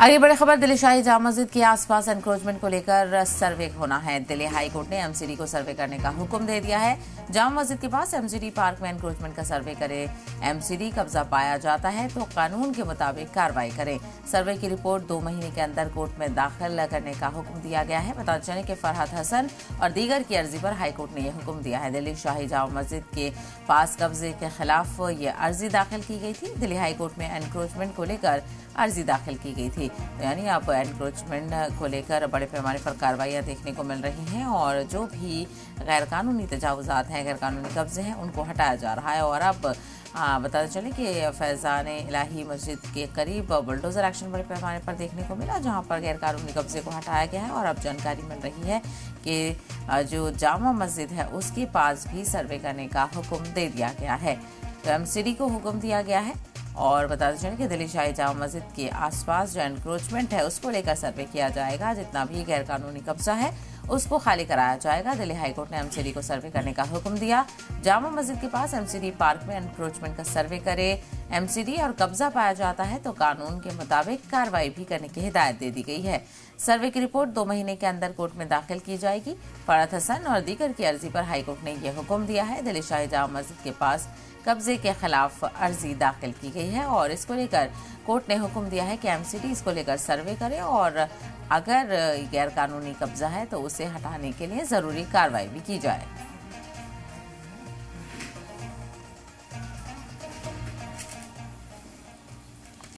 आगे बड़ी खबर, दिल्ली शाही जामा मस्जिद के आसपास एनक्रोचमेंट को लेकर सर्वे होना है। दिल्ली हाई कोर्ट ने एमसीडी को सर्वे करने का हुक्म दे दिया है। जामा मस्जिद के पास एमसीडी पार्क में एनक्रोचमेंट का सर्वे करे। एमसीडी कब्जा पाया जाता है तो कानून के मुताबिक कार्रवाई करें। सर्वे की रिपोर्ट 2 महीने के अंदर कोर्ट में दाखिल करने का हुक्म दिया गया है। पता चले कि फरहत हसन और दीगर की अर्जी पर हाई कोर्ट ने यह हुक्म दिया है। दिल्ली शाही जामा मस्जिद के पास कब्जे के खिलाफ ये अर्जी दाखिल की गई थी। दिल्ली हाई कोर्ट में एनक्रोचमेंट को लेकर अर्जी दाखिल की गई थी। यानी अब एनक्रोचमेंट को लेकर बड़े पैमाने पर कार्रवाइयां देखने को मिल रही हैं और जो भी गैर कानूनी तजावुजात हैं, गैर कानूनी कब्जे हैं, उनको हटाया जा रहा है। और अब बताते चले कि फैज़ान इलाही मस्जिद के करीब बुलडोज़र एक्शन बड़े पैमाने पर देखने को मिला, जहां पर गैर कानूनी कब्जे को हटाया गया है। और अब जानकारी मिल रही है कि जो जामा मस्जिद है उसके पास भी सर्वे करने का हुक्म दे दिया गया है। तो एमसीडी को हुक्म दिया गया है और बताते चलें कि दिल्ली शाही जामा मस्जिद के आसपास जो एनक्रोचमेंट है उसको लेकर सर्वे किया जाएगा। जितना भी गैर कानूनी कब्जा है उसको खाली कराया जाएगा। दिल्ली हाई कोर्ट ने एमसीडी को सर्वे करने का हुक्म दिया। जामा मस्जिद के पास एमसीडी पार्क में एनक्रोचमेंट का सर्वे करे। एमसीडी और कब्जा पाया जाता है तो कानून के मुताबिक कार्रवाई भी करने की हिदायत दे दी गई है। सर्वे की रिपोर्ट 2 महीने के अंदर कोर्ट में दाखिल की जाएगी। फरहत हसन और दीगर की अर्जी पर हाई कोर्ट ने यह हुक्म दिया है। दिल्ली शाही जामा मस्जिद के पास कब्जे के खिलाफ अर्जी दाखिल की गई है और इसको लेकर कोर्ट ने हुक्म दिया है कि एमसीडी इसको लेकर सर्वे करे और अगर गैर कानूनी कब्जा है तो उसे हटाने के लिए जरूरी कार्रवाई भी की जाए।